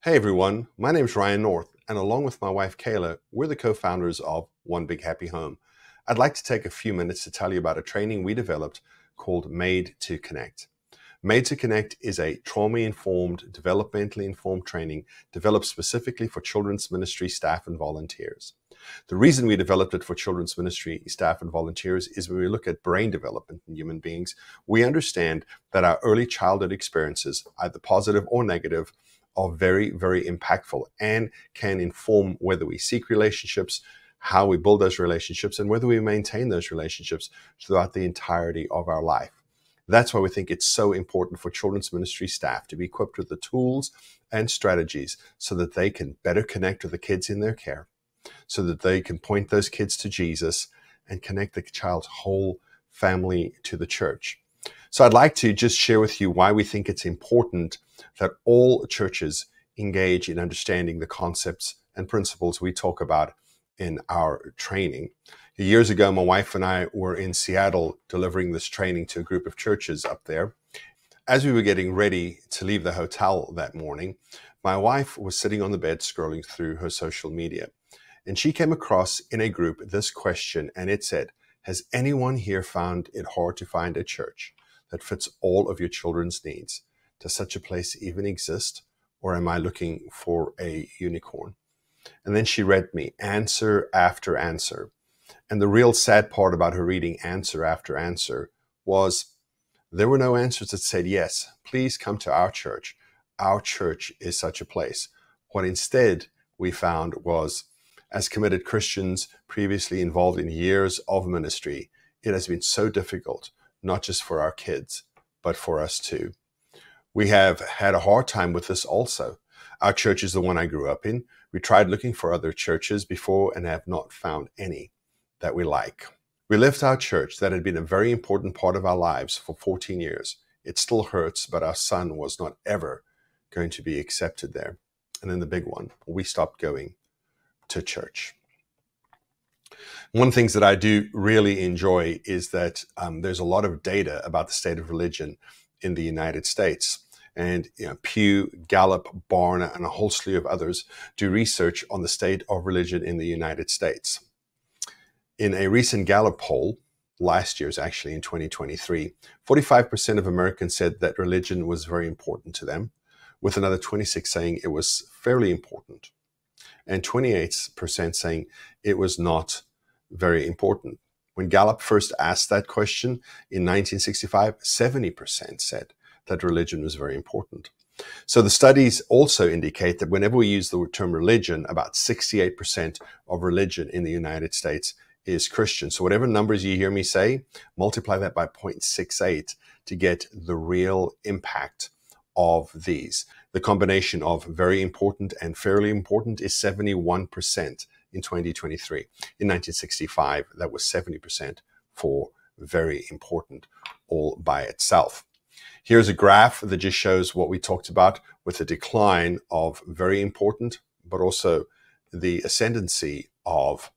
Hey everyone, my name's Ryan North, and along with my wife Kayla, we're the co-founders of One Big Happy Home. I'd like to take a few minutes to tell you about a training we developed called Made to Connect. Made to Connect is a trauma-informed, developmentally informed training developed specifically for children's ministry staff and volunteers. The reason we developed it for children's ministry staff and volunteers is when we look at brain development in human beings, we understand that our early childhood experiences, either positive or negative, are very, very impactful and can inform whether we seek relationships, how we build those relationships, and whether we maintain those relationships throughout the entirety of our life. That's why we think it's so important for children's ministry staff to be equipped with the tools and strategies so that they can better connect with the kids in their care, so that they can point those kids to Jesus and connect the child's whole family to the church. So I'd like to just share with you why we think it's important that all churches engage in understanding the concepts and principles we talk about in our training. Years ago, my wife and I were in Seattle delivering this training to a group of churches up there. As we were getting ready to leave the hotel that morning, my wife was sitting on the bed scrolling through her social media. And she came across in a group this question, and it said, "Has anyone here found it hard to find a church that fits all of your children's needs? Does such a place even exist? Or am I looking for a unicorn?" And then she read me answer after answer. And the real sad part about her reading answer after answer was there were no answers that said, yes, please come to our church. Our church is such a place. What instead we found was, as committed Christians previously involved in years of ministry, it has been so difficult, not just for our kids, but for us too. We have had a hard time with this also. Our church is the one I grew up in. We tried looking for other churches before and have not found any that we like. We left our church that had been a very important part of our lives for 14 years. It still hurts, but our son was not ever going to be accepted there. And then the big one, we stopped going to church. One of the things that I do really enjoy is that there's a lot of data about the state of religion in the United States. And Pew, Gallup, Barna, and a whole slew of others do research on the state of religion in the United States. In a recent Gallup poll, last year's actually in 2023, 45% of Americans said that religion was very important to them, with another 26% saying it was fairly important, and 28% saying it was not very important. When Gallup first asked that question in 1965, 70% said that religion was very important. So the studies also indicate that whenever we use the term religion, about 68% of religion in the United States is Christian. So whatever numbers you hear me say, multiply that by 0.68 to get the real impact of these. The combination of very important and fairly important is 71% in 2023. In 1965, that was 70% for very important all by itself. Here's a graph that just shows what we talked about with the decline of very important, but also the ascendancy of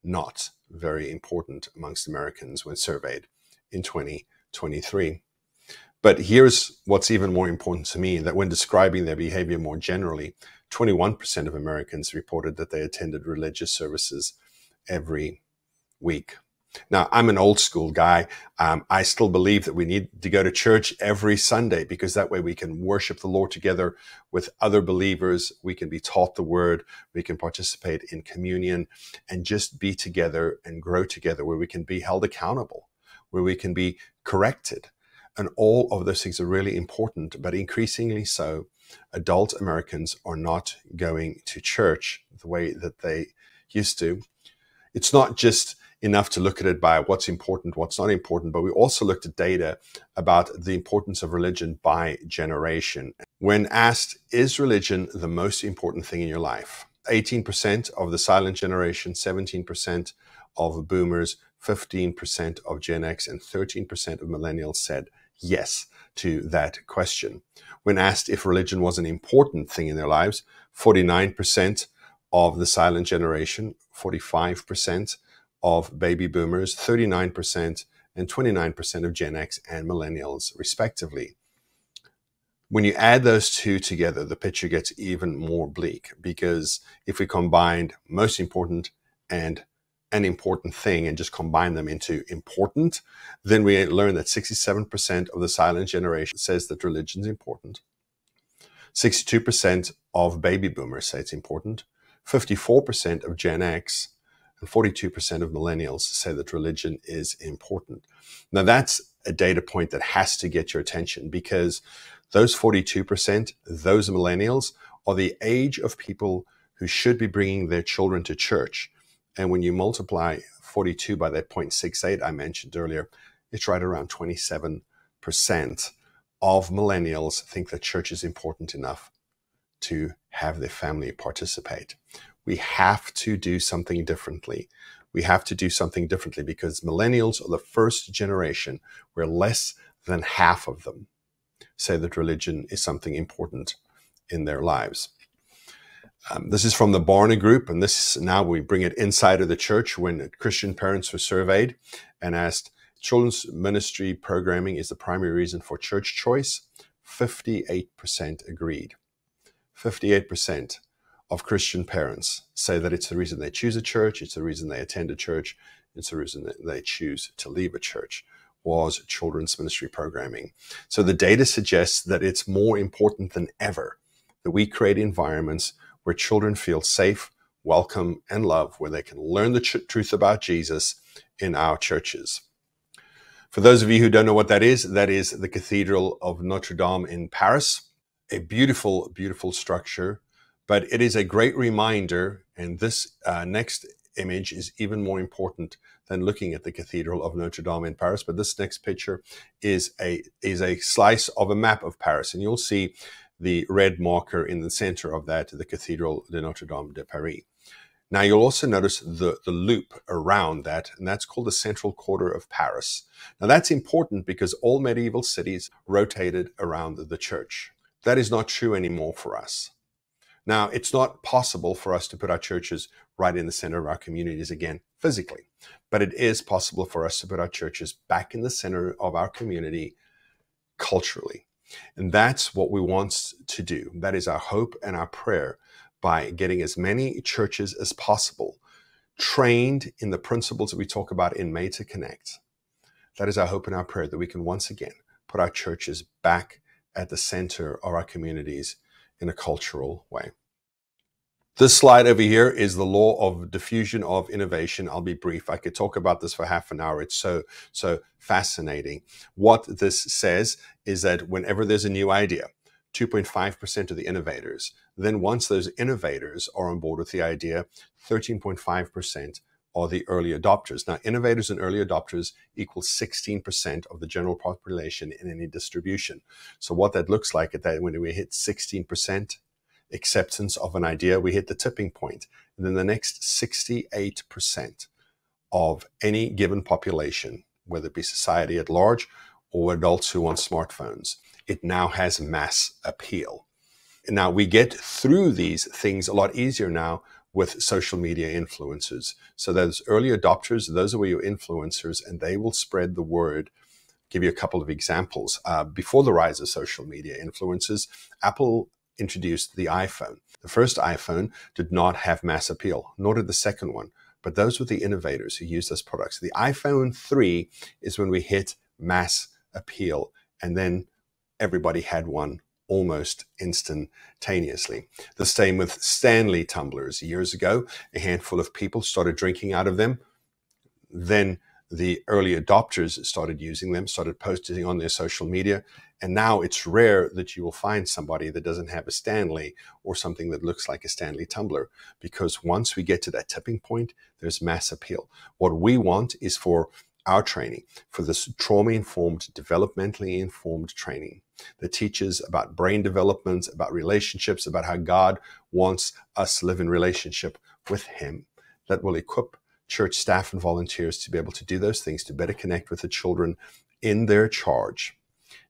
not very important amongst Americans when surveyed in 2023. But here's what's even more important to me, that when describing their behavior more generally, 21% of Americans reported that they attended religious services every week. Now, I'm an old school guy. I still believe that we need to go to church every Sunday because that way we can worship the Lord together with other believers. We can be taught the word. We can participate in communion and just be together and grow together, where we can be held accountable, where we can be corrected. And all of those things are really important, but increasingly so, adult Americans are not going to church the way that they used to. It's not just enough to look at it by what's important, what's not important, but we also looked at data about the importance of religion by generation. When asked, is religion the most important thing in your life? 18% of the silent generation, 17% of boomers, 15% of Gen X, and 13% of millennials said yes to that question. When asked if religion was an important thing in their lives, 49% of the silent generation, 45% of baby boomers, 39%, and 29% of Gen X and millennials, respectively. When you add those two together, the picture gets even more bleak, because if we combined most important and an important thing and just combine them into important, then we learn that 67% of the silent generation says that religion is important. 62% of baby boomers say it's important. 54% of Gen X and 42% of millennials say that religion is important. Now, that's a data point that has to get your attention, because those 42%, those millennials, are the age of people who should be bringing their children to church. And when you multiply 42 by that 0.68 I mentioned earlier, it's right around 27% of millennials think that church is important enough to have their family participate. We have to do something differently. We have to do something differently, because millennials are the first generation where less than half of them say that religion is something important in their lives. This is from the Barna Group, and this now we bring it inside of the church. When Christian parents were surveyed and asked, children's ministry programming is the primary reason for church choice, 58% agreed. 58% of Christian parents say that it's the reason they choose a church, it's the reason they attend a church, it's the reason that they choose to leave a church, was children's ministry programming. So the data suggests that it's more important than ever that we create environments where children feel safe, welcome, and loved, where they can learn the truth about Jesus in our churches. For those of you who don't know what that is the Cathedral of Notre Dame in Paris. A beautiful, beautiful structure, but it is a great reminder, and this next image is even more important than looking at the Cathedral of Notre Dame in Paris. But this next picture is a slice of a map of Paris, and you'll see the red marker in the center of that, the Cathedral de Notre Dame de Paris. Now, you'll also notice the loop around that, and that's called the central quarter of Paris. Now, that's important because all medieval cities rotated around the church. That is not true anymore for us. Now, it's not possible for us to put our churches right in the center of our communities again physically, but it is possible for us to put our churches back in the center of our community culturally. And that's what we want to do. That is our hope and our prayer, by getting as many churches as possible trained in the principles that we talk about in Made to Connect. That is our hope and our prayer, that we can once again put our churches back at the center of our communities in a cultural way. This slide over here is the law of diffusion of innovation. I'll be brief. I could talk about this for half an hour. It's so fascinating. What this says is that whenever there's a new idea, 2.5% of the innovators, then once those innovators are on board with the idea, 13.5% are the early adopters. Now, innovators and early adopters equal 16% of the general population in any distribution. So what that looks like at that, when we hit 16% acceptance of an idea, we hit the tipping point. And then the next 68% of any given population, whether it be society at large or adults who want smartphones, it now has mass appeal. And now we get through these things a lot easier now with social media influencers. So those early adopters, those are your influencers, and they will spread the word. Give you a couple of examples. Before the rise of social media influencers, Apple introduced the iPhone. The first iPhone did not have mass appeal, nor did the second one, but those were the innovators who used those products. The iPhone 3 is when we hit mass appeal, and then everybody had one almost instantaneously. The same with Stanley tumblers. Years ago, a handful of people started drinking out of them. Then the early adopters started using them, started posting on their social media. And now it's rare that you will find somebody that doesn't have a Stanley or something that looks like a Stanley tumbler, because once we get to that tipping point, there's mass appeal. What we want is for our training, for this trauma-informed, developmentally informed training that teaches about brain development, about relationships, about how God wants us to live in relationship with Him, that will equip church staff and volunteers to be able to do those things, to better connect with the children in their charge.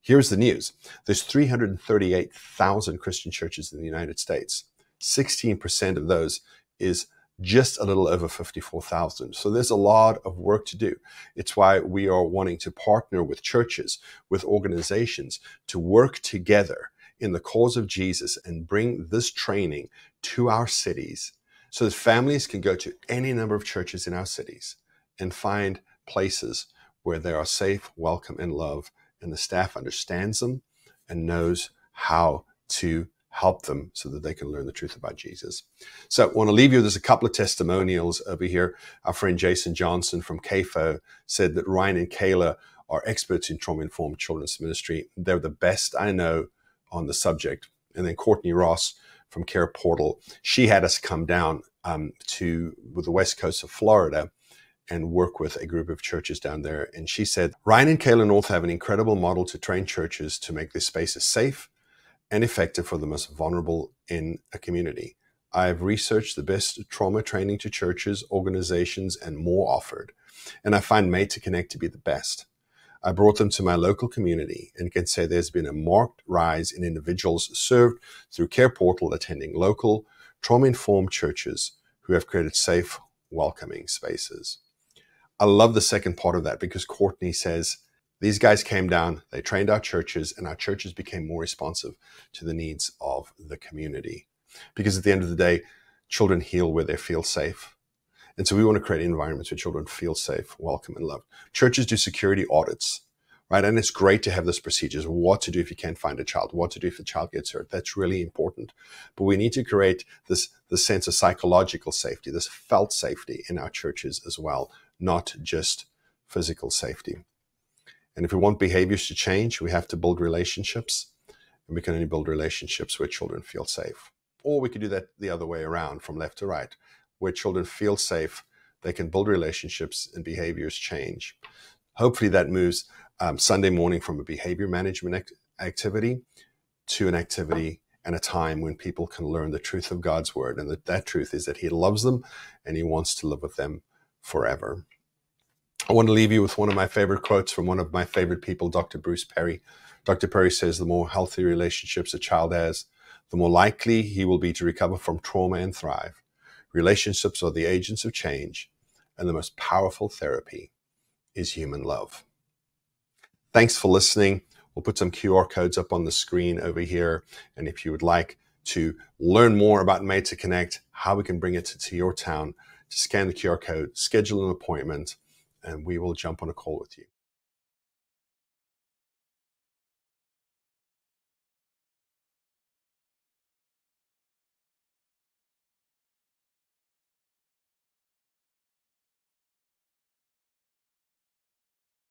Here's the news. There's 338,000 Christian churches in the United States. 16% of those is just a little over 54,000. So there's a lot of work to do. It's why we are wanting to partner with churches, with organizations, to work together in the cause of Jesus and bring this training to our cities so that families can go to any number of churches in our cities and find places where they are safe, welcome, and loved, and the staff understands them and knows how to help them so that they can learn the truth about Jesus. So I want to leave you, there's a couple of testimonials over here. Our friend Jason Johnson from CAFO said that Ryan and Kayla are experts in trauma-informed children's ministry. They're the best I know on the subject. And then Courtney Ross from Care Portal, she had us come down to the west coast of Florida and work with a group of churches down there. And she said, Ryan and Kayla North have an incredible model to train churches to make their spaces safe and effective for the most vulnerable in a community. I have researched the best trauma training to churches, organizations, and more offered, and I find Made to Connect to be the best. I brought them to my local community and can say there's been a marked rise in individuals served through Care Portal attending local trauma-informed churches who have created safe, welcoming spaces. I love the second part of that because Courtney says, these guys came down, they trained our churches, and our churches became more responsive to the needs of the community. Because at the end of the day, children heal where they feel safe. And so we want to create environments where children feel safe, welcome, and loved. Churches do security audits, right? And it's great to have those procedures, what to do if you can't find a child, what to do if the child gets hurt. That's really important. But we need to create this sense of psychological safety, this felt safety in our churches as well, not just physical safety. And if we want behaviors to change, we have to build relationships. And we can only build relationships where children feel safe. Or we could do that the other way around, from left to right. Where children feel safe, they can build relationships and behaviors change. Hopefully that moves Sunday morning from a behavior management activity to an activity and a time when people can learn the truth of God's word. And that truth is that he loves them and he wants to live with them forever. I want to leave you with one of my favorite quotes from one of my favorite people, Dr. Bruce Perry. Dr. Perry says, the more healthy relationships a child has, the more likely he will be to recover from trauma and thrive. Relationships are the agents of change, and the most powerful therapy is human love. Thanks for listening. We'll put some QR codes up on the screen over here. And if you would like to learn more about Made to Connect, how we can bring it to your town, just scan the QR code, schedule an appointment, and we will jump on a call with you.